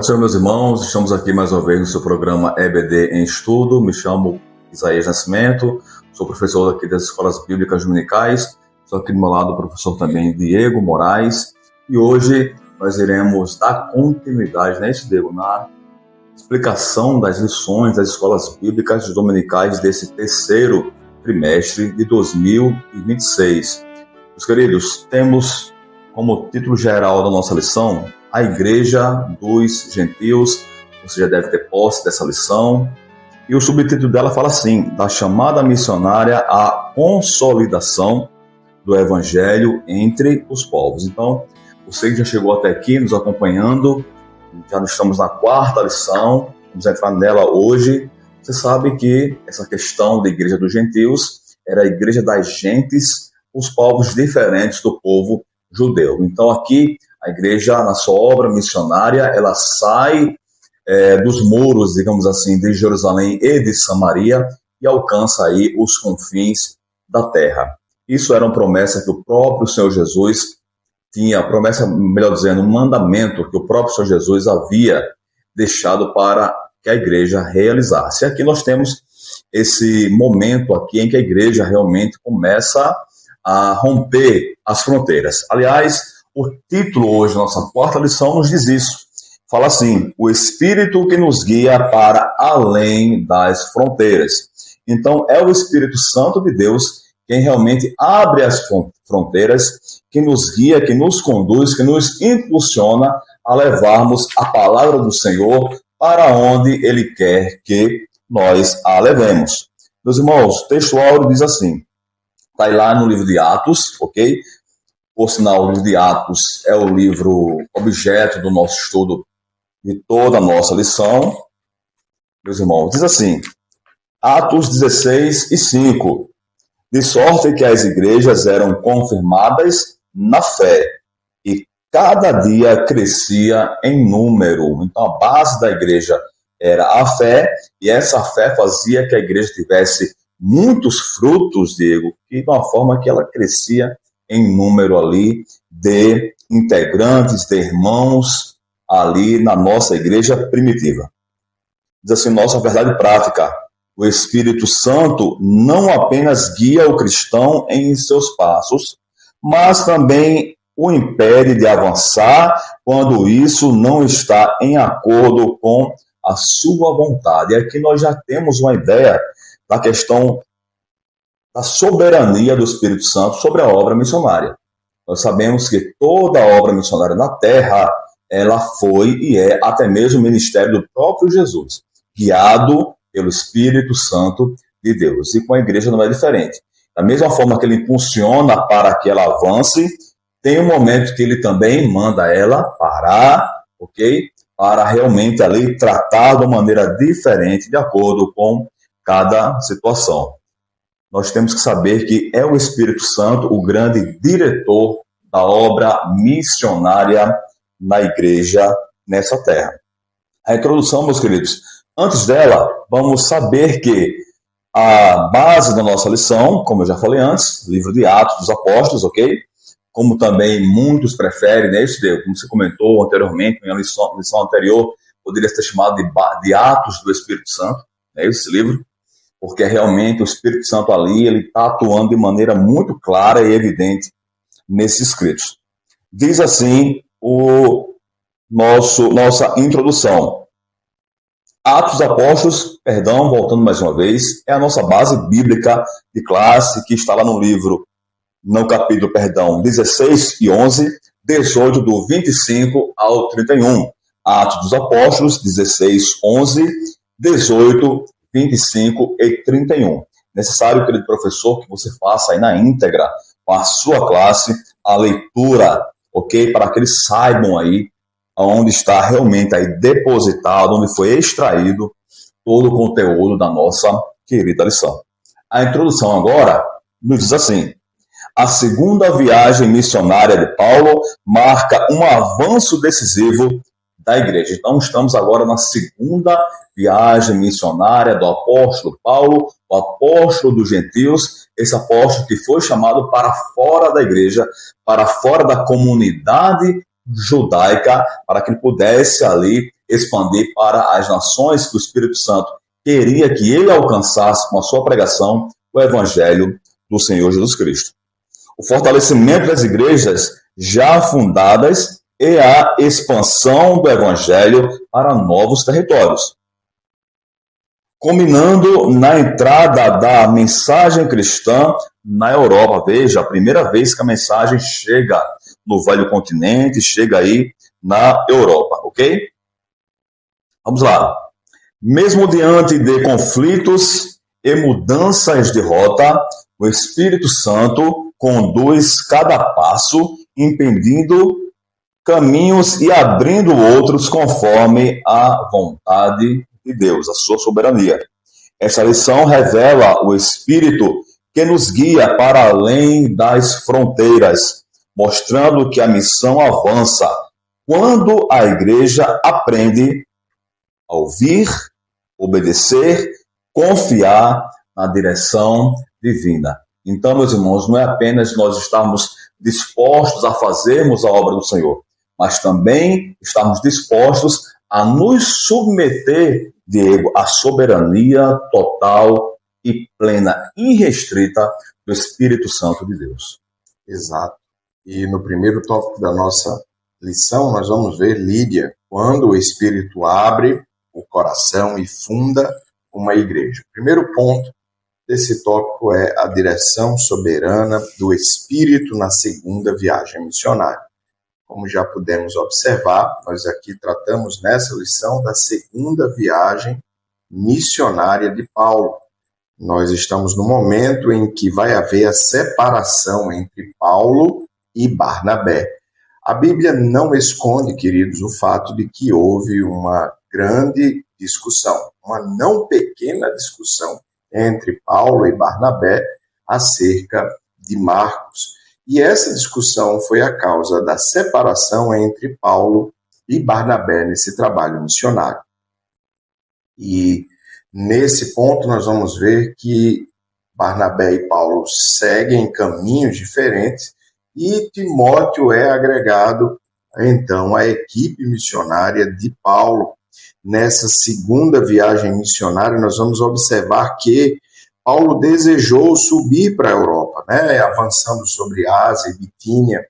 Pode ser, meus irmãos, estamos aqui mais uma vez no seu programa EBD em Estudo. Me chamo Isaías Nascimento, sou professor aqui das Escolas Bíblicas Dominicais. Estou aqui do meu lado o professor também Diego Moraes. E hoje nós iremos dar continuidade, né, Diego, na explicação das lições das Escolas Bíblicas Dominicais desse terceiro trimestre de 2026. Meus queridos, temos como título geral da nossa lição a Igreja dos Gentios. Você já deve ter posse dessa lição. E o subtítulo dela fala assim: da chamada missionária à consolidação do Evangelho entre os povos. Então, você que já chegou até aqui nos acompanhando, já estamos na quarta lição, vamos entrar nela hoje. Você sabe que essa questão da Igreja dos Gentios era a Igreja das Gentes, os povos diferentes do povo judeu. Então, aqui, a igreja, na sua obra missionária, ela sai dos muros, digamos assim, de Jerusalém e de Samaria e alcança aí os confins da terra. Isso era uma promessa que o próprio Senhor Jesus tinha, promessa, melhor dizendo, um mandamento que o próprio Senhor Jesus havia deixado para que a igreja realizasse. E aqui nós temos esse momento aqui em que a igreja realmente começa a romper as fronteiras. Aliás, o título hoje da nossa quarta lição nos diz isso. Fala assim: o Espírito que nos guia para além das fronteiras. Então, é o Espírito Santo de Deus quem realmente abre as fronteiras, que nos guia, que nos conduz, que nos impulsiona a levarmos a palavra do Senhor para onde Ele quer que nós a levemos. Meus irmãos, o texto áureo diz assim, está lá no livro de Atos, ok? Por sinal, o livro de Atos é o livro objeto do nosso estudo de toda a nossa lição. Meus irmãos, diz assim, Atos 16:5, de sorte que as igrejas eram confirmadas na fé e cada dia crescia em número. Então, a base da igreja era a fé, e essa fé fazia que a igreja tivesse muitos frutos, Diego, e de uma forma que ela crescia em número ali de integrantes, de irmãos ali na nossa igreja primitiva. Diz assim, nossa verdade prática: o Espírito Santo não apenas guia o cristão em seus passos, mas também o impede de avançar quando isso não está em acordo com a sua vontade. E aqui nós já temos uma ideia da questão da soberania do Espírito Santo sobre a obra missionária. Nós sabemos que toda a obra missionária na Terra, ela foi e é até mesmo o ministério do próprio Jesus, guiado pelo Espírito Santo de Deus. E com a igreja não é diferente. Da mesma forma que ele impulsiona para que ela avance, tem um momento que ele também manda ela parar, ok? Para realmente ali tratar de uma maneira diferente, de acordo com cada situação. Nós temos que saber que é o Espírito Santo o grande diretor da obra missionária na igreja nessa terra. A introdução, meus queridos, antes dela, vamos saber que a base da nossa lição, como eu já falei antes, livro de Atos dos Apóstolos, ok? Como também muitos preferem, né, como você comentou anteriormente, na lição anterior, poderia ser chamado de Atos do Espírito Santo, né, esse livro, porque realmente o Espírito Santo ali, ele está atuando de maneira muito clara e evidente nesses escritos. Diz assim nossa introdução. Atos dos Apóstolos, voltando mais uma vez, é a nossa base bíblica de classe, que está lá no capítulo 16 e 11, 18, do 25 ao 31. Atos dos Apóstolos, 16, 11, 18, 25 e 31. Necessário, querido professor, que você faça aí na íntegra com a sua classe a leitura, ok? Para que eles saibam aí onde está realmente aí depositado, onde foi extraído todo o conteúdo da nossa querida lição. A introdução agora nos diz assim: a segunda viagem missionária de Paulo marca um avanço decisivo da igreja. Então, estamos agora na segunda viagem missionária do apóstolo Paulo, o apóstolo dos gentios, esse apóstolo que foi chamado para fora da igreja, para fora da comunidade judaica, para que ele pudesse ali expandir para as nações que o Espírito Santo queria que ele alcançasse com a sua pregação o Evangelho do Senhor Jesus Cristo. O fortalecimento das igrejas já fundadas e a expansão do Evangelho para novos territórios. Culminando na entrada da mensagem cristã na Europa. Veja, a primeira vez que a mensagem chega no velho continente, chega aí na Europa, ok? Vamos lá. Mesmo diante de conflitos e mudanças de rota, o Espírito Santo conduz cada passo, impedindo caminhos e abrindo outros conforme a vontade de Deus, a sua soberania. Esta lição revela o Espírito que nos guia para além das fronteiras, mostrando que a missão avança quando a igreja aprende a ouvir, obedecer, confiar na direção divina. Então, meus irmãos, não é apenas nós estarmos dispostos a fazermos a obra do Senhor, mas também estarmos dispostos a nos submeter, Diego, à soberania total e plena, irrestrita do Espírito Santo de Deus. Exato. E no primeiro tópico da nossa lição, nós vamos ver Lídia, quando o Espírito abre o coração e funda uma igreja. O primeiro ponto desse tópico é a direção soberana do Espírito na segunda viagem missionária. Como já pudemos observar, nós aqui tratamos nessa lição da segunda viagem missionária de Paulo. Nós estamos no momento em que vai haver a separação entre Paulo e Barnabé. A Bíblia não esconde, queridos, o fato de que houve uma grande discussão, uma não pequena discussão entre Paulo e Barnabé acerca de Marcos. E essa discussão foi a causa da separação entre Paulo e Barnabé nesse trabalho missionário. E nesse ponto nós vamos ver que Barnabé e Paulo seguem caminhos diferentes e Timóteo é agregado, então, à equipe missionária de Paulo. Nessa segunda viagem missionária, nós vamos observar que Paulo desejou subir para a Europa, avançando sobre Ásia e Bitínia,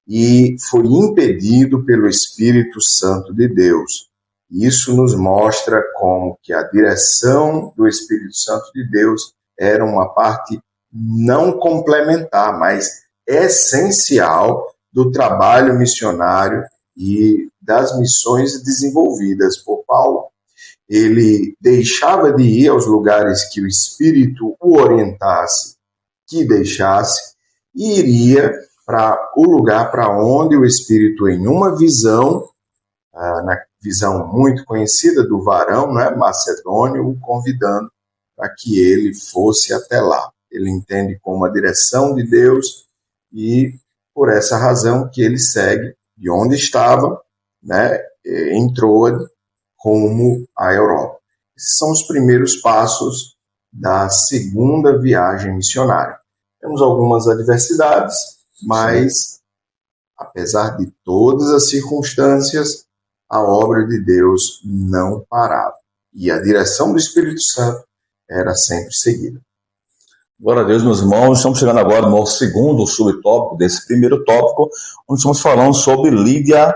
e foi impedido pelo Espírito Santo de Deus. Isso nos mostra como que a direção do Espírito Santo de Deus era uma parte não complementar, mas essencial do trabalho missionário e das missões desenvolvidas por Paulo. Ele deixava de ir aos lugares que o Espírito o orientasse, que deixasse, e iria para o lugar para onde o Espírito, em uma visão, na visão muito conhecida do varão, macedônio, o convidando para que ele fosse até lá. Ele entende como a direção de Deus e, por essa razão, que ele segue de onde estava, em Troade, rumo à Europa. Esses são os primeiros passos da segunda viagem missionária. Temos algumas adversidades, mas, apesar de todas as circunstâncias, a obra de Deus não parava. E a direção do Espírito Santo era sempre seguida. Glória a Deus, meus irmãos. Estamos chegando agora no segundo subtópico desse primeiro tópico, onde estamos falando sobre Lídia,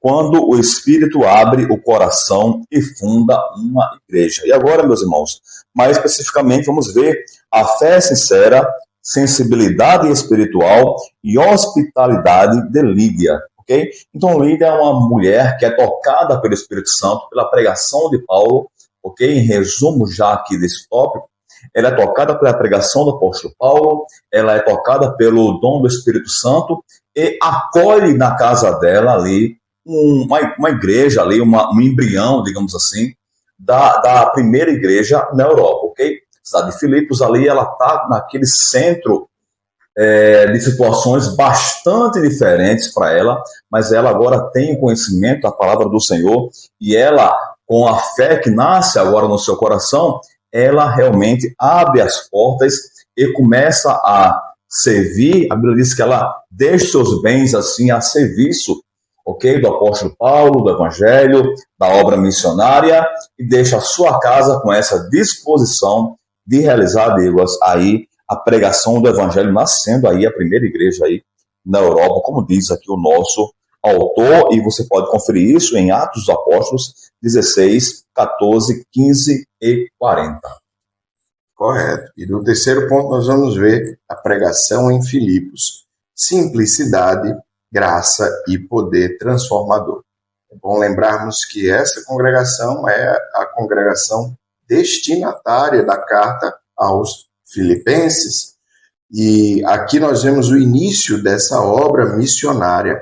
quando o Espírito abre o coração e funda uma igreja. E agora, meus irmãos, mais especificamente, vamos ver a fé sincera, sensibilidade espiritual e hospitalidade de Lídia. Okay? Então, Lídia é uma mulher que é tocada pelo Espírito Santo, pela pregação de Paulo. Okay? Em resumo, já aqui desse tópico, ela é tocada pela pregação do apóstolo Paulo, ela é tocada pelo dom do Espírito Santo e acolhe na casa dela ali uma igreja, ali, um embrião, digamos assim, da primeira igreja na Europa. Okay? A cidade de Filipos ali, ela está naquele centro de situações bastante diferentes para ela, mas ela agora tem o conhecimento da palavra do Senhor e ela, com a fé que nasce agora no seu coração, ela realmente abre as portas e começa a servir. A Bíblia diz que ela deixa seus bens assim a serviço ok? Do apóstolo Paulo, do evangelho, da obra missionária, e deixa a sua casa com essa disposição de realizar, Diego, aí a pregação do evangelho, nascendo aí a primeira igreja aí na Europa, como diz aqui o nosso autor, e você pode conferir isso em Atos dos Apóstolos 16, 14, 15 e 40. Correto. E no terceiro ponto nós vamos ver a pregação em Filipos. Simplicidade, graça e poder transformador. É bom lembrarmos que essa congregação é a congregação destinatária da carta aos Filipenses. E aqui nós vemos o início dessa obra missionária.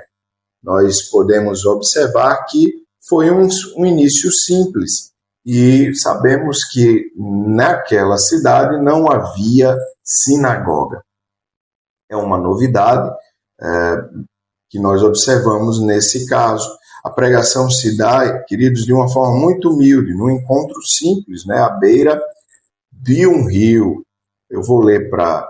Nós podemos observar que foi um início simples. E sabemos que naquela cidade não havia sinagoga. É uma novidade que nós observamos nesse caso. A pregação se dá, queridos, de uma forma muito humilde, num encontro simples, né, à beira de um rio. Eu vou ler para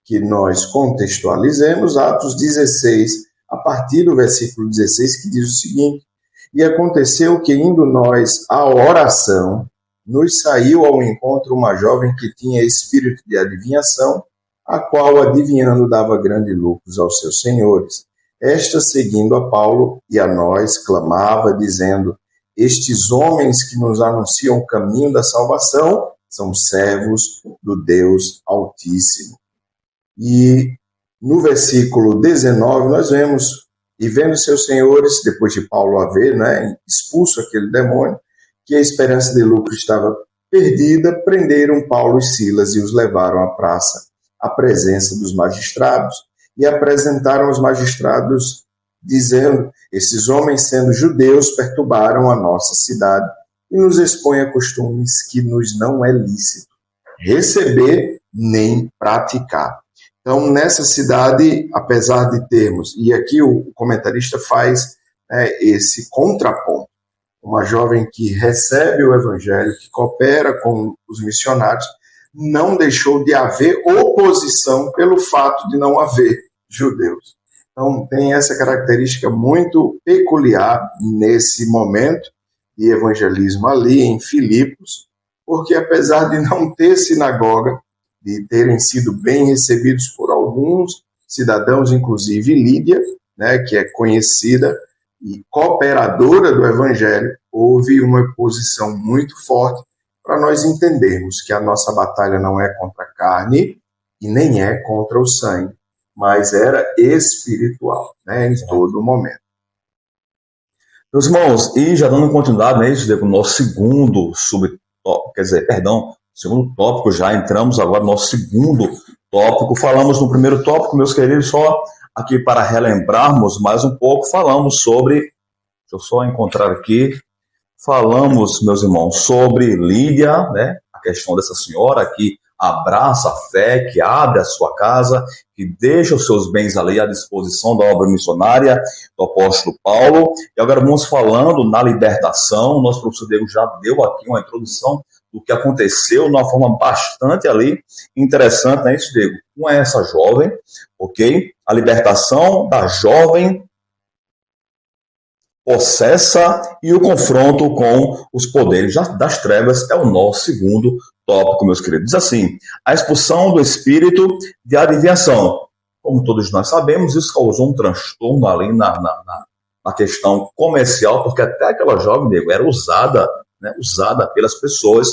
que nós contextualizemos Atos 16, a partir do versículo 16, que diz o seguinte: E aconteceu que, indo nós à oração, nos saiu ao encontro uma jovem que tinha espírito de adivinhação, a qual, adivinhando, dava grandes lucros aos seus senhores. Esta, seguindo a Paulo e a nós, clamava, dizendo: Estes homens que nos anunciam o caminho da salvação são servos do Deus Altíssimo. E no versículo 19 nós vemos: E vendo seus senhores, depois de Paulo haver expulso aquele demônio, que a esperança de lucro estava perdida, prenderam Paulo e Silas e os levaram à praça, à presença dos magistrados, e apresentaram os magistrados, dizendo: Esses homens, sendo judeus, perturbaram a nossa cidade e nos expõem a costumes que nos não é lícito receber nem praticar. Então, nessa cidade, apesar de termos, e aqui o comentarista faz esse contraponto, uma jovem que recebe o evangelho, que coopera com os missionários, não deixou de haver oposição pelo fato de não haver judeus. Então, tem essa característica muito peculiar nesse momento de evangelismo ali em Filipos, porque apesar de não ter sinagoga, de terem sido bem recebidos por alguns cidadãos, inclusive Lídia, que é conhecida e cooperadora do Evangelho, houve uma oposição muito forte para nós entendermos que a nossa batalha não é contra a carne e nem é contra o sangue, mas era espiritual, em todo momento. Meus irmãos, e já dando continuidade com o nosso segundo segundo tópico, já entramos agora no nosso segundo tópico. Falamos no primeiro tópico, meus queridos, só aqui para relembrarmos mais um pouco, falamos sobre, deixa eu só encontrar aqui, falamos, meus irmãos, sobre Lídia, a questão dessa senhora que abraça a fé, que abre a sua casa, que deixa os seus bens ali à disposição da obra missionária do apóstolo Paulo. E agora vamos falando na libertação. Nosso professor Diego já deu aqui uma introdução do que aconteceu de uma forma bastante ali interessante, isso, Diego? Com essa jovem, ok? A libertação da jovem possessa e o confronto com os poderes das trevas é o nosso segundo tópico, meus queridos. Diz assim: a expulsão do espírito de adivinhação. Como todos nós sabemos, isso causou um transtorno ali na questão comercial, porque até aquela jovem, Diego, era usada pelas pessoas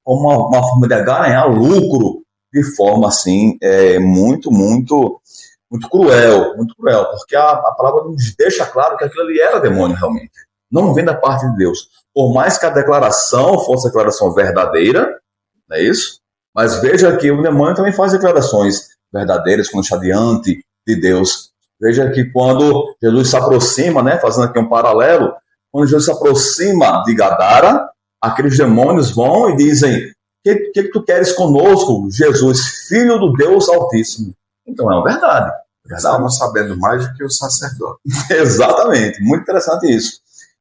como uma forma de ganhar lucro de forma assim, muito cruel, porque a palavra nos deixa claro que aquilo ali era demônio realmente, não vem da parte de Deus. Por mais que a declaração fosse declaração verdadeira, não é isso? Mas veja que o demônio também faz declarações verdadeiras quando está diante de Deus. Veja que quando Jesus se aproxima, fazendo aqui um paralelo, quando Jesus se aproxima de Gadara, aqueles demônios vão e dizem: que tu queres conosco, Jesus, filho do Deus Altíssimo? Então é uma verdade. Estamos sabendo mais do que o sacerdote. Exatamente, muito interessante isso.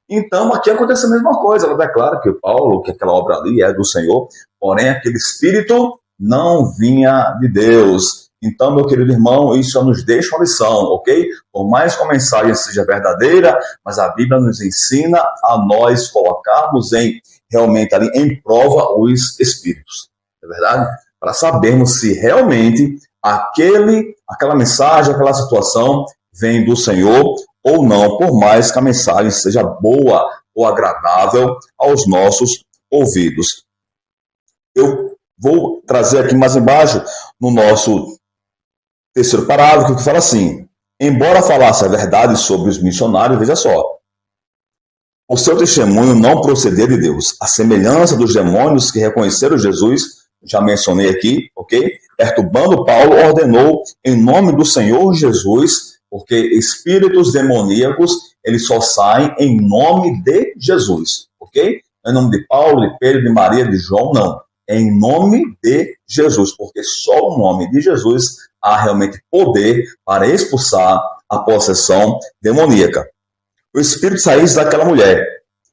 Então aqui acontece a mesma coisa. Ela declara que Paulo, que aquela obra ali é do Senhor, porém aquele espírito não vinha de Deus. Então, meu querido irmão, isso já nos deixa uma lição, ok? Por mais que a mensagem seja verdadeira, mas a Bíblia nos ensina a nós colocarmos realmente ali em prova os espíritos, não é verdade? Para sabermos se realmente aquela mensagem, aquela situação vem do Senhor ou não, por mais que a mensagem seja boa ou agradável aos nossos ouvidos. Eu vou trazer aqui mais embaixo, no nosso terceiro parágrafo, que fala assim: embora falasse a verdade sobre os missionários, veja só, o seu testemunho não procedia de Deus. A semelhança dos demônios que reconheceram Jesus, já mencionei aqui, ok? Perturbando Paulo, ordenou em nome do Senhor Jesus, porque espíritos demoníacos, eles só saem em nome de Jesus, ok? Em nome de Paulo, de Pedro, de Maria, de João, não. É em nome de Jesus, porque só o nome de Jesus há realmente poder para expulsar a possessão demoníaca. O espírito saísse daquela mulher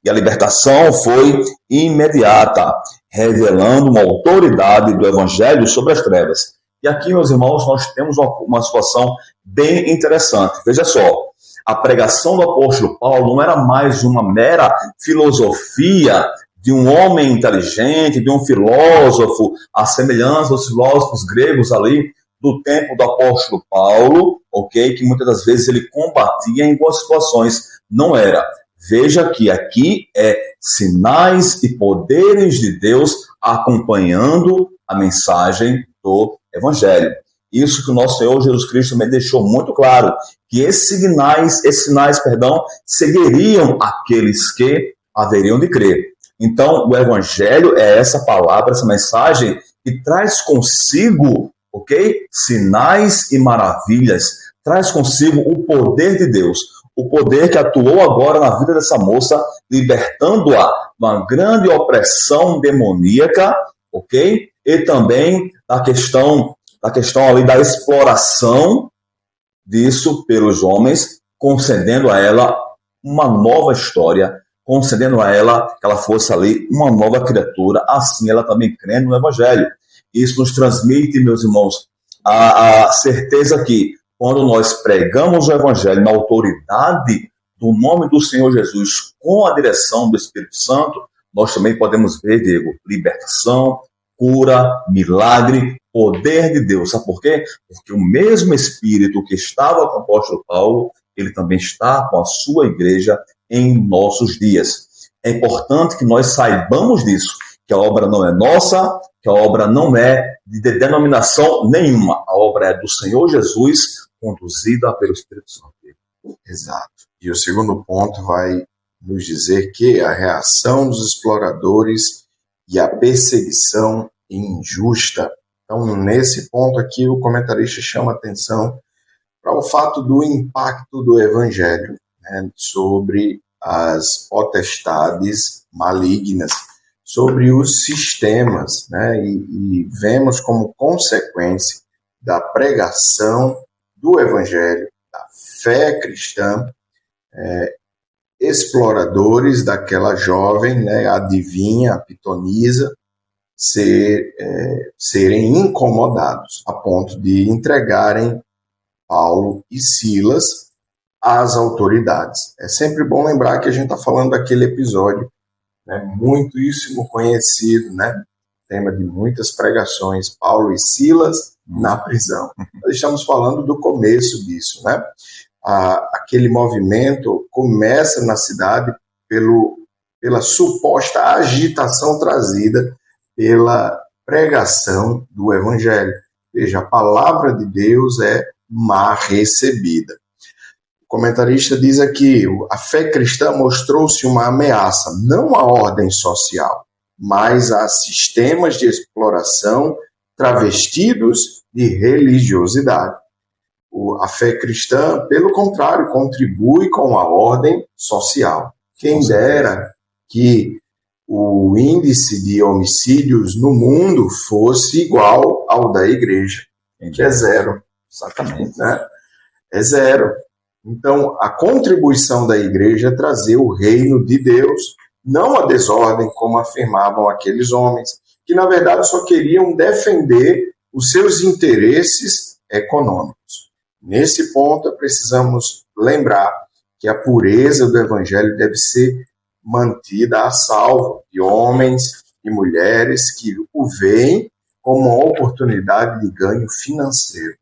e a libertação foi imediata, revelando uma autoridade do evangelho sobre as trevas. E aqui, meus irmãos, nós temos uma situação bem interessante. Veja só, a pregação do apóstolo Paulo não era mais uma mera filosofia de um homem inteligente, de um filósofo, à semelhança dos filósofos gregos ali do tempo do apóstolo Paulo, ok? Que muitas das vezes ele combatia em boas situações. Não era. Veja que aqui é sinais e poderes de Deus acompanhando a mensagem do Evangelho. Isso que o nosso Senhor Jesus Cristo também deixou muito claro, que esses sinais, seguiriam aqueles que haveriam de crer. Então, o Evangelho é essa palavra, essa mensagem que traz consigo, ok? Sinais e maravilhas, traz consigo o poder de Deus, o poder que atuou agora na vida dessa moça, libertando-a de uma grande opressão demoníaca, ok? E também da questão ali da exploração disso pelos homens, concedendo a ela uma nova história, concedendo a ela que ela fosse ali uma nova criatura, assim ela também crendo no Evangelho. Isso nos transmite, meus irmãos, a certeza que quando nós pregamos o Evangelho na autoridade do nome do Senhor Jesus, com a direção do Espírito Santo, nós também podemos ver, Diego, libertação, cura, milagre, poder de Deus. Sabe por quê? Porque o mesmo Espírito que estava com o apóstolo Paulo, ele também está com a sua igreja em nossos dias. É importante que nós saibamos disso, que a obra não é nossa, que a obra não é de denominação nenhuma. A obra é do Senhor Jesus, conduzida pelo Espírito Santo. Exato. E o segundo ponto vai nos dizer que a reação dos exploradores e a perseguição injusta. Então, nesse ponto aqui, o comentarista chama atenção para o fato do impacto do Evangelho, né, sobre as potestades malignas, sobre os sistemas, né, e vemos como consequência da pregação do Evangelho, da fé cristã, exploradores daquela jovem, né, adivinha, a pitonisa, serem incomodados a ponto de entregarem Paulo e Silas às autoridades. É sempre bom lembrar que a gente está falando daquele episódio, né, muitíssimo conhecido, né, tema de muitas pregações, Paulo e Silas na prisão. Nós estamos falando do começo disso, né? Aquele movimento começa na cidade pela suposta agitação trazida pela pregação do Evangelho. Veja, a palavra de Deus é mal recebida. O comentarista diz aqui, a fé cristã mostrou-se uma ameaça, não à ordem social, mas a sistemas de exploração travestidos de religiosidade. A fé cristã, pelo contrário, contribui com a ordem social. Quem dera que o índice de homicídios no mundo fosse igual ao da igreja, que é zero. Exatamente. Né? É zero. Então, a contribuição da igreja é trazer o reino de Deus, não a desordem, como afirmavam aqueles homens, que na verdade só queriam defender os seus interesses econômicos. Nesse ponto, precisamos lembrar que a pureza do evangelho deve ser mantida a salvo de homens e mulheres que o veem como uma oportunidade de ganho financeiro.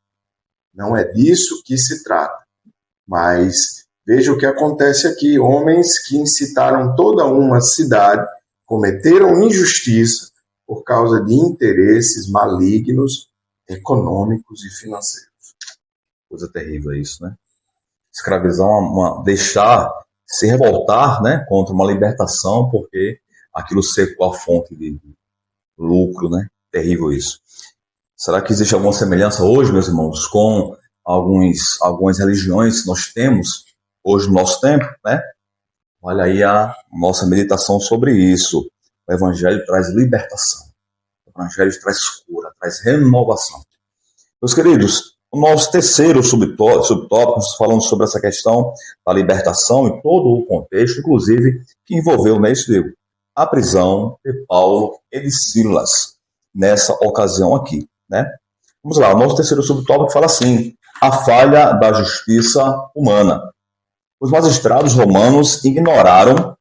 Não é disso que se trata. Mas veja o que acontece aqui. Homens que incitaram toda uma cidade, cometeram injustiça por causa de interesses malignos, econômicos e financeiros. Coisa terrível isso, né? Escravizar, se revoltar, né, contra uma libertação, porque aquilo secou a fonte de lucro, né? Terrível isso. Será que existe alguma semelhança hoje, meus irmãos, com algumas religiões que nós temos hoje no nosso tempo, né? Olha aí a nossa meditação sobre isso. O Evangelho traz libertação. O Evangelho traz cura, traz renovação. Meus queridos, o nosso terceiro subtópico, falando sobre essa questão da libertação e todo o contexto, inclusive, que envolveu, né, isso, Diego, a prisão de Paulo e de Silas, nessa ocasião aqui, né? Vamos lá, o nosso terceiro subtópico fala assim: a falha da justiça humana. Os magistrados romanos ignoraram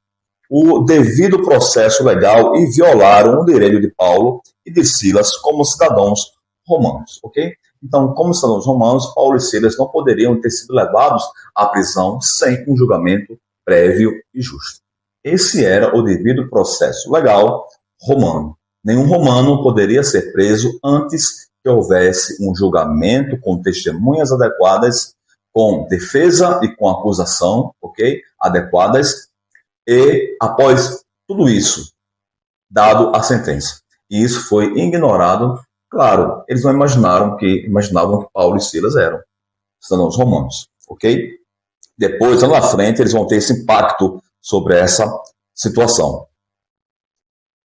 o devido processo legal e violaram o direito de Paulo e de Silas como cidadãos romanos, ok? Então, como cidadãos romanos, Paulo e Silas não poderiam ter sido levados à prisão sem um julgamento prévio e justo. Esse era o devido processo legal romano. Nenhum romano poderia ser preso antes que houvesse um julgamento com testemunhas adequadas, com defesa e com acusação, ok? Adequadas, e após tudo isso, dado a sentença. E isso foi ignorado. Claro, eles não imaginavam que Paulo e Silas eram cidadãos romanos, ok? Depois, lá na frente, eles vão ter esse impacto sobre essa situação.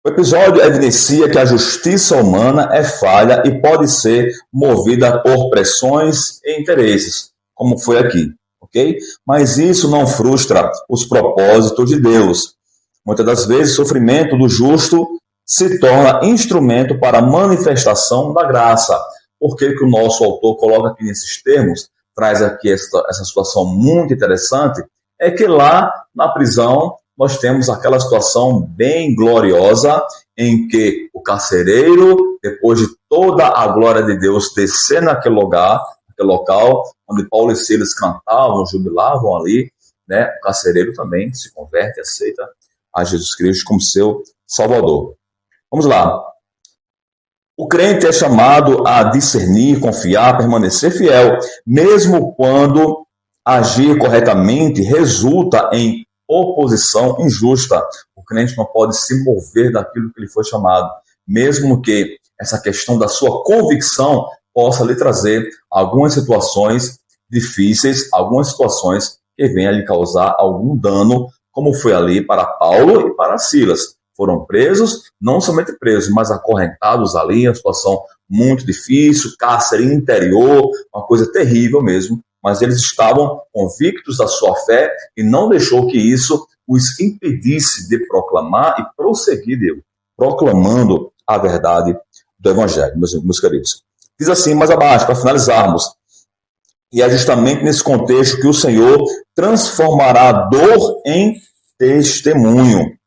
O episódio evidencia que a justiça humana é falha e pode ser movida por pressões e interesses, como foi aqui, ok? Mas isso não frustra os propósitos de Deus. Muitas das vezes, o sofrimento do justo se torna instrumento para a manifestação da graça. Por que o nosso autor coloca aqui nesses termos, traz aqui essa situação muito interessante, é que lá na prisão nós temos aquela situação bem gloriosa em que o carcereiro, depois de toda a glória de Deus descer naquele local, onde Paulo e Silas cantavam, jubilavam ali, né? O carcereiro também se converte, aceita a Jesus Cristo como seu Salvador. Vamos lá. O crente é chamado a discernir, confiar, permanecer fiel, mesmo quando agir corretamente resulta em oposição injusta. O crente não pode se mover daquilo que lhe foi chamado, mesmo que essa questão da sua convicção possa lhe trazer algumas situações difíceis, algumas situações que venham a lhe causar algum dano, como foi ali para Paulo e para Silas. Foram presos, não somente presos, mas acorrentados ali, uma situação muito difícil, cárcere interior, uma coisa terrível mesmo, mas eles estavam convictos da sua fé e não deixou que isso os impedisse de proclamar e prosseguir, Deus, proclamando a verdade do Evangelho, meus queridos. Diz assim, mais abaixo, para finalizarmos, e é justamente nesse contexto que o Senhor transformará a dor em testemunho,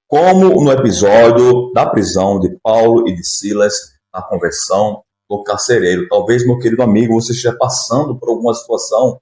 como no episódio da prisão de Paulo e de Silas, na conversão do carcereiro. Talvez, meu querido amigo, você esteja passando por alguma situação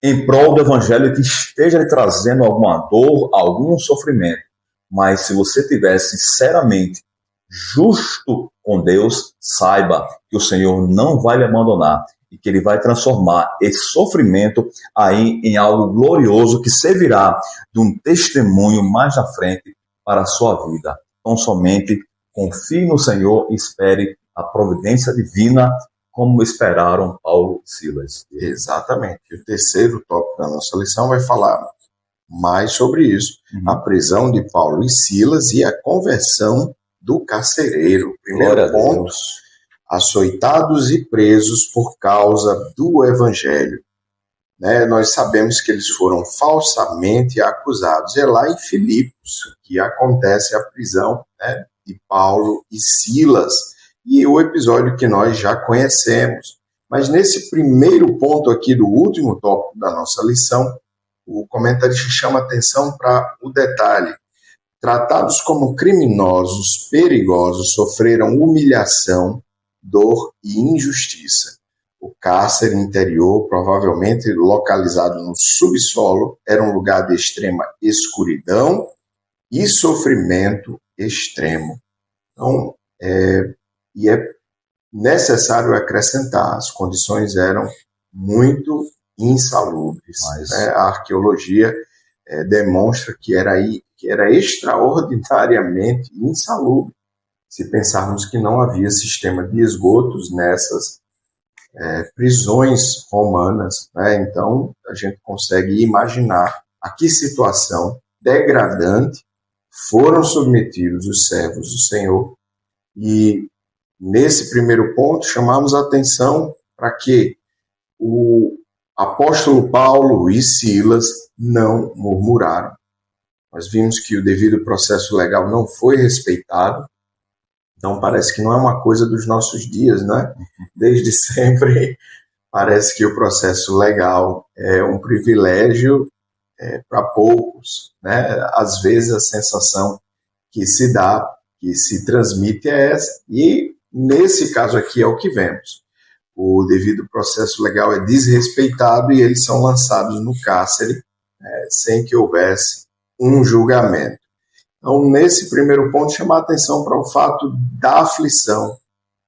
em prol do Evangelho que esteja lhe trazendo alguma dor, algum sofrimento. Mas se você estiver sinceramente justo com Deus, saiba que o Senhor não vai lhe abandonar e que Ele vai transformar esse sofrimento aí em algo glorioso que servirá de um testemunho mais à frente para a sua vida. Então, somente confie no Senhor e espere a providência divina, como esperaram Paulo e Silas. Exatamente. O terceiro tópico da nossa lição vai falar mais sobre isso. A prisão de Paulo e Silas e a conversão do carcereiro. Primeiro ponto, açoitados e presos por causa do Evangelho. Nós sabemos que eles foram falsamente acusados. É lá em Filipos que acontece a prisão, de Paulo e Silas. E o episódio que nós já conhecemos. Mas nesse primeiro ponto aqui do último tópico da nossa lição, o comentarista chama atenção para o detalhe. Tratados como criminosos, perigosos, sofreram humilhação, dor e injustiça. O cárcere interior, provavelmente localizado no subsolo, era um lugar de extrema escuridão e sofrimento extremo. Então, é necessário acrescentar, as condições eram muito insalubres. Né? A arqueologia demonstra que era extraordinariamente insalubre, se pensarmos que não havia sistema de esgotos nessas prisões romanas. Né? Então, a gente consegue imaginar a que situação degradante foram submetidos os servos do Senhor. E, nesse primeiro ponto, chamamos a atenção para que o apóstolo Paulo e Silas não murmuraram. Nós vimos que o devido processo legal não foi respeitado. Então, parece que não é uma coisa dos nossos dias, né? Desde sempre, parece que o processo legal é um privilégio para poucos, né? Às vezes, a sensação que se dá, que se transmite é essa. E, nesse caso aqui, é o que vemos. O devido processo legal é desrespeitado e eles são lançados no cárcere sem que houvesse um julgamento. Então, nesse primeiro ponto, chamar a atenção para o fato da aflição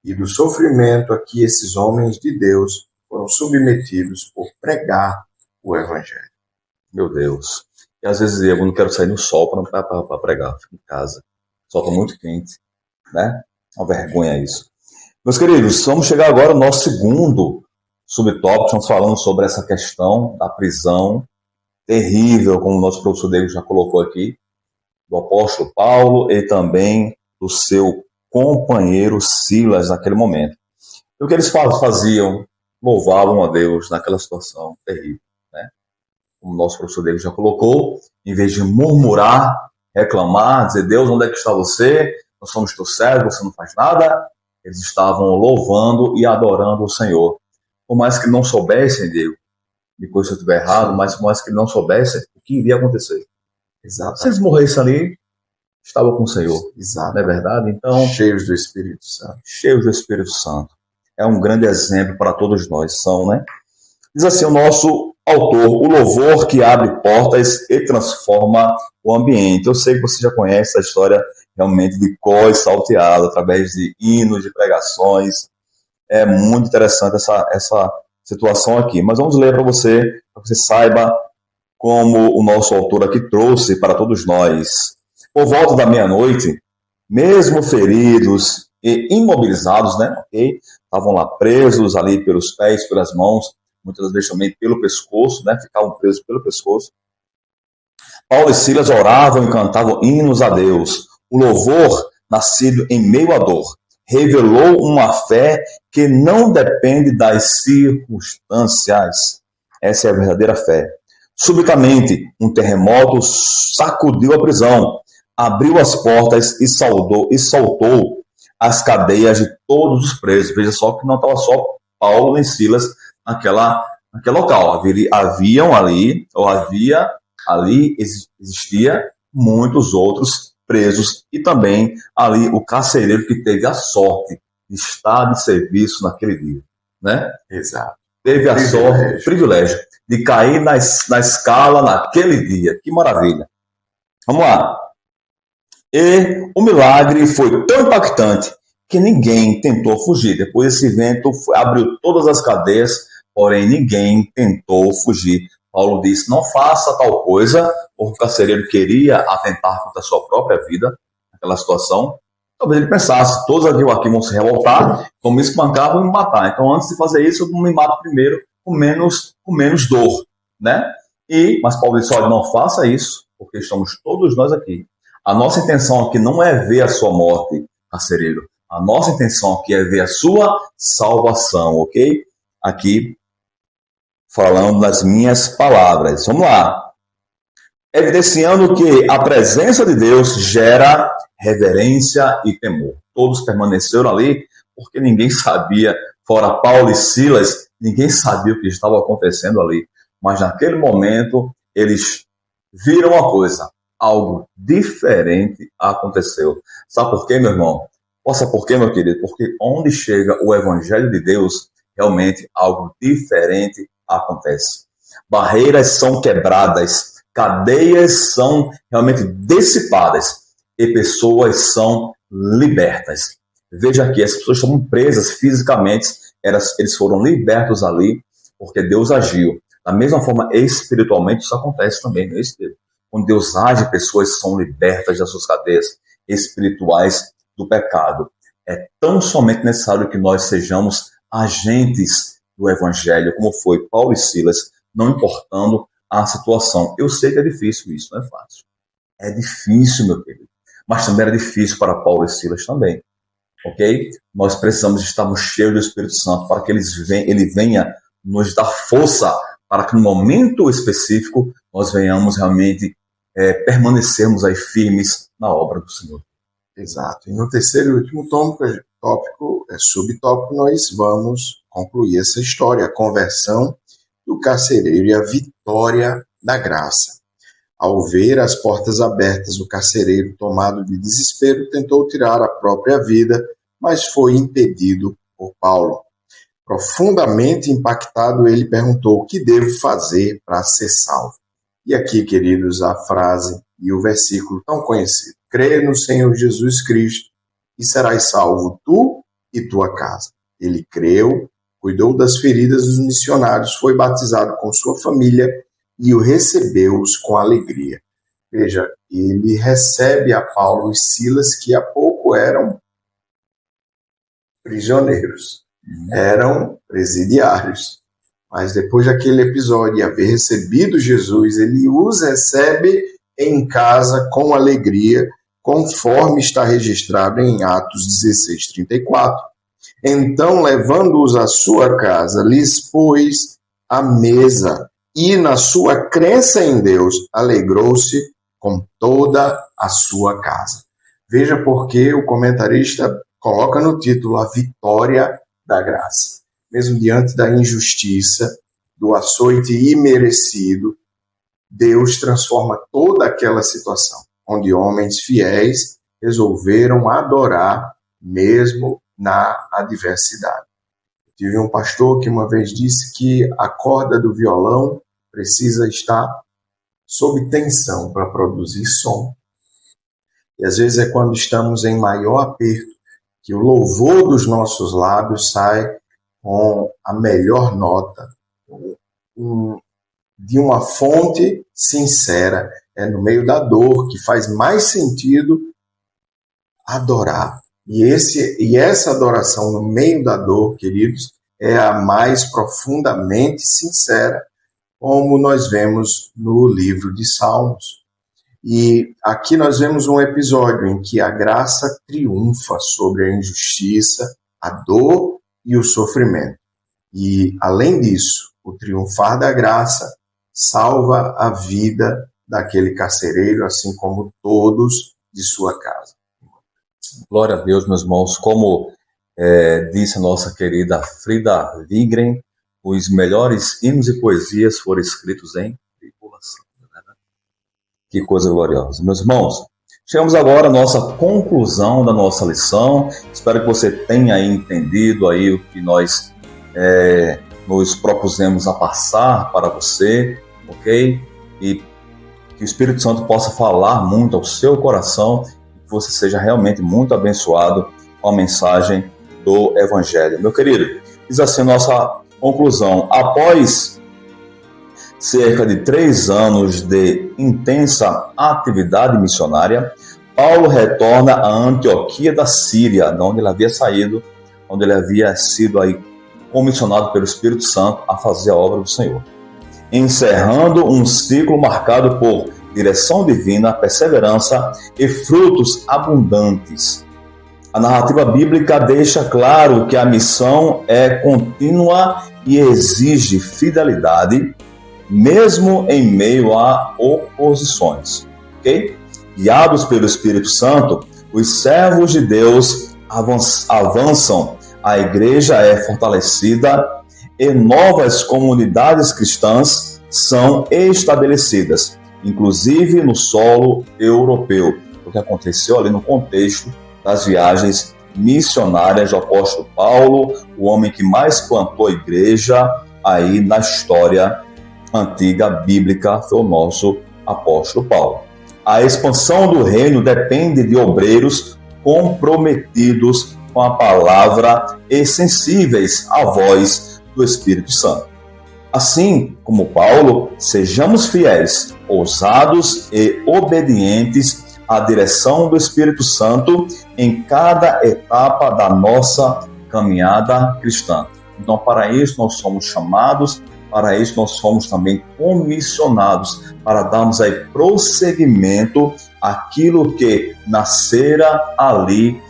e do sofrimento a que esses homens de Deus foram submetidos por pregar o Evangelho. Meu Deus. E às vezes eu não quero sair no sol para pregar, fico em casa. O sol está muito quente, né? Uma vergonha isso. Meus queridos, vamos chegar agora ao nosso segundo subtópico. Estamos falando sobre essa questão da prisão terrível, como o nosso professor Diego já colocou aqui, do apóstolo Paulo e também do seu companheiro Silas naquele momento. E o que eles faziam? Louvavam a Deus naquela situação terrível, né? Como o nosso professor Diego já colocou, em vez de murmurar, reclamar, dizer, Deus, onde é que está você? Nós somos teu servo, você não faz nada. Eles estavam louvando e adorando o Senhor. Por mais que não soubessem, Diego, me corrija se eu estiver errado, mas por mais que não soubessem o que iria acontecer. Exato. Se eles morressem ali, estavam com o Senhor. Exato. Não é verdade? Então, cheios do Espírito Santo. Cheios do Espírito Santo. É um grande exemplo para todos nós, são, né? Diz assim o nosso autor, o louvor que abre portas e transforma o ambiente. Eu sei que você já conhece a história realmente de cor e salteado, através de hinos, de pregações. É muito interessante essa situação aqui. Mas vamos ler para que você saiba como o nosso autor aqui trouxe para todos nós. Por volta da meia-noite, mesmo feridos e imobilizados, né? Okay? Estavam lá presos ali pelos pés, pelas mãos, muitas vezes também pelo pescoço, né? Ficavam presos pelo pescoço. Paulo e Silas oravam e cantavam hinos a Deus. O louvor, nascido em meio à dor, revelou uma fé que não depende das circunstâncias. Essa é a verdadeira fé. Subitamente, um terremoto sacudiu a prisão, abriu as portas e soltou as cadeias de todos os presos. Veja só que não estava só Paulo nem Silas naquele local. Existia muitos outros presos e também ali o carcereiro que teve a sorte de estar de serviço naquele dia, né? Exato. Teve a sorte, privilégio, de cair na escala naquele dia. Que maravilha. Vamos lá. E o milagre foi tão impactante que ninguém tentou fugir. Depois esse vento abriu todas as cadeias, porém ninguém tentou fugir. Paulo disse, não faça tal coisa, porque o carcereiro queria atentar contra a sua própria vida, naquela situação. Talvez ele pensasse, todos aqui vão se revoltar, vão me espancar, vão me matar. Então, antes de fazer isso, eu me mato primeiro com menos dor, né? Mas Paulo disse, olha, não faça isso, porque estamos todos nós aqui. A nossa intenção aqui não é ver a sua morte, carcereiro. A nossa intenção aqui é ver a sua salvação, ok? Aqui, falando nas minhas palavras. Vamos lá. Evidenciando que a presença de Deus gera reverência e temor. Todos permaneceram ali porque ninguém sabia fora Paulo e Silas, ninguém sabia o que estava acontecendo ali. Mas naquele momento, eles viram uma coisa, algo diferente aconteceu. Sabe por quê, meu irmão? Sabe por quê, meu querido? Porque onde chega o Evangelho de Deus, realmente algo diferente acontece. Barreiras são quebradas, cadeias são realmente dissipadas e pessoas são libertas. Veja aqui, as pessoas estavam presas fisicamente, eles foram libertos ali porque Deus agiu. Da mesma forma, espiritualmente, isso acontece também, não é isso? Quando Deus age, pessoas são libertas das suas cadeias espirituais do pecado. É tão somente necessário que nós sejamos agentes do Evangelho, como foi Paulo e Silas, não importando a situação. Eu sei que é difícil isso, não é fácil. É difícil, meu querido. Mas também era difícil para Paulo e Silas também. Ok? Nós precisamos estar cheios do Espírito Santo para que ele venha nos dar força para que no momento específico nós venhamos realmente permanecermos aí firmes na obra do Senhor. Exato. E no terceiro e último subtópico, nós vamos concluir essa história, a conversão do carcereiro e a vitória da graça. Ao ver as portas abertas, o carcereiro, tomado de desespero, tentou tirar a própria vida, mas foi impedido por Paulo. Profundamente impactado, ele perguntou: o que devo fazer para ser salvo? E aqui, queridos, a frase e o versículo tão conhecido: crê no Senhor Jesus Cristo e serás salvo tu e tua casa. Ele creu, cuidou das feridas dos missionários, foi batizado com sua família e o recebeu-os com alegria. Veja, ele recebe a Paulo e Silas, que há pouco eram prisioneiros, eram presidiários. Mas depois daquele episódio, de haver recebido Jesus, ele os recebe em casa com alegria, conforme está registrado em Atos 16:34. Então, levando-os à sua casa, lhes pôs a mesa, e na sua crença em Deus, alegrou-se com toda a sua casa. Veja porque o comentarista coloca no título a vitória da graça. Mesmo diante da injustiça, do açoite imerecido, Deus transforma toda aquela situação, onde homens fiéis resolveram adorar mesmo na adversidade. Tive um pastor que uma vez disse que a corda do violão precisa estar sob tensão para produzir som. E às vezes é quando estamos em maior aperto que o louvor dos nossos lábios sai com a melhor nota, de uma fonte sincera. É no meio da dor que faz mais sentido adorar. E essa adoração no meio da dor, queridos, é a mais profundamente sincera, como nós vemos no livro de Salmos. E aqui nós vemos um episódio em que a graça triunfa sobre a injustiça, a dor e o sofrimento. E, além disso, o triunfar da graça salva a vida daquele carcereiro, assim como todos de sua casa. Glória a Deus, meus irmãos. Como disse a nossa querida Frida Wigren, os melhores hinos e poesias foram escritos em tribulação. Que coisa gloriosa. Meus irmãos, chegamos agora à nossa conclusão da nossa lição. Espero que você tenha entendido aí o que nós nos propusemos a passar para você, ok? E que o Espírito Santo possa falar muito ao seu coração, que você seja realmente muito abençoado com a mensagem do Evangelho. Meu querido, diz assim a nossa conclusão: após cerca de 3 anos de intensa atividade missionária, Paulo retorna a Antioquia da Síria, de onde ele havia saído, onde ele havia sido aí comissionado pelo Espírito Santo a fazer a obra do Senhor, encerrando um ciclo marcado por direção divina, perseverança e frutos abundantes. A narrativa bíblica deixa claro que a missão é contínua e exige fidelidade, mesmo em meio a oposições. Ok? Guiados pelo Espírito Santo, os servos de Deus avançam a igreja é fortalecida e novas comunidades cristãs são estabelecidas, inclusive no solo europeu, o que aconteceu ali no contexto das viagens missionárias do apóstolo Paulo, o homem que mais plantou a igreja aí na história antiga bíblica foi o nosso apóstolo Paulo. A expansão do reino depende de obreiros comprometidos com a palavra e sensíveis à voz do Espírito Santo. Assim como Paulo, sejamos fiéis, ousados e obedientes à direção do Espírito Santo em cada etapa da nossa caminhada cristã. Então, para isso nós somos chamados, para isso nós somos também comissionados, para darmos aí prosseguimento àquilo que nascera ali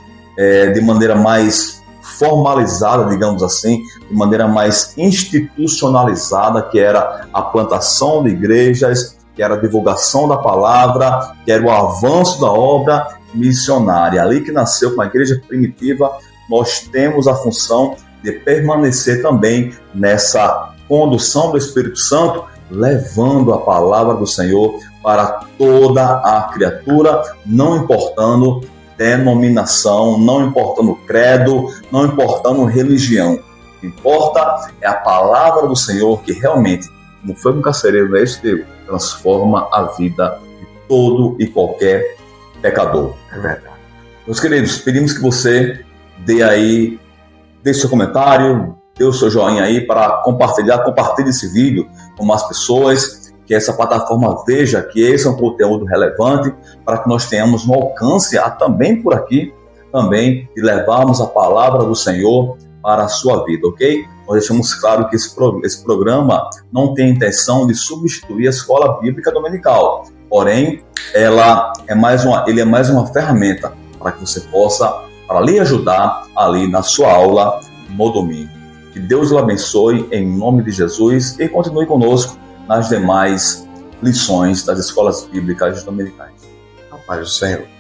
de maneira mais formalizada, digamos assim, de maneira mais institucionalizada, que era a plantação de igrejas, que era a divulgação da palavra, que era o avanço da obra missionária. Ali que nasceu com a igreja primitiva, nós temos a função de permanecer também nessa condução do Espírito Santo, levando a palavra do Senhor para toda a criatura, não importando denominação, não importando credo, não importando religião. O que importa é a palavra do Senhor, que realmente, como foi com o carcereiro, não é isso, Deus? Transforma a vida de todo e qualquer pecador. É verdade. Meus queridos, pedimos que você deixe seu comentário, dê o seu joinha aí para compartilhe esse vídeo com mais pessoas, que essa plataforma veja que esse é um conteúdo relevante, para que nós tenhamos um alcance também por aqui, também de levarmos a palavra do Senhor para a sua vida, ok? Nós deixamos claro que esse programa não tem intenção de substituir a escola bíblica dominical, porém, ele é mais uma ferramenta para que você possa, para lhe ajudar ali na sua aula no domingo. Que Deus o abençoe em nome de Jesus e continue conosco nas demais lições das escolas bíblicas dominicais. A paz do Senhor.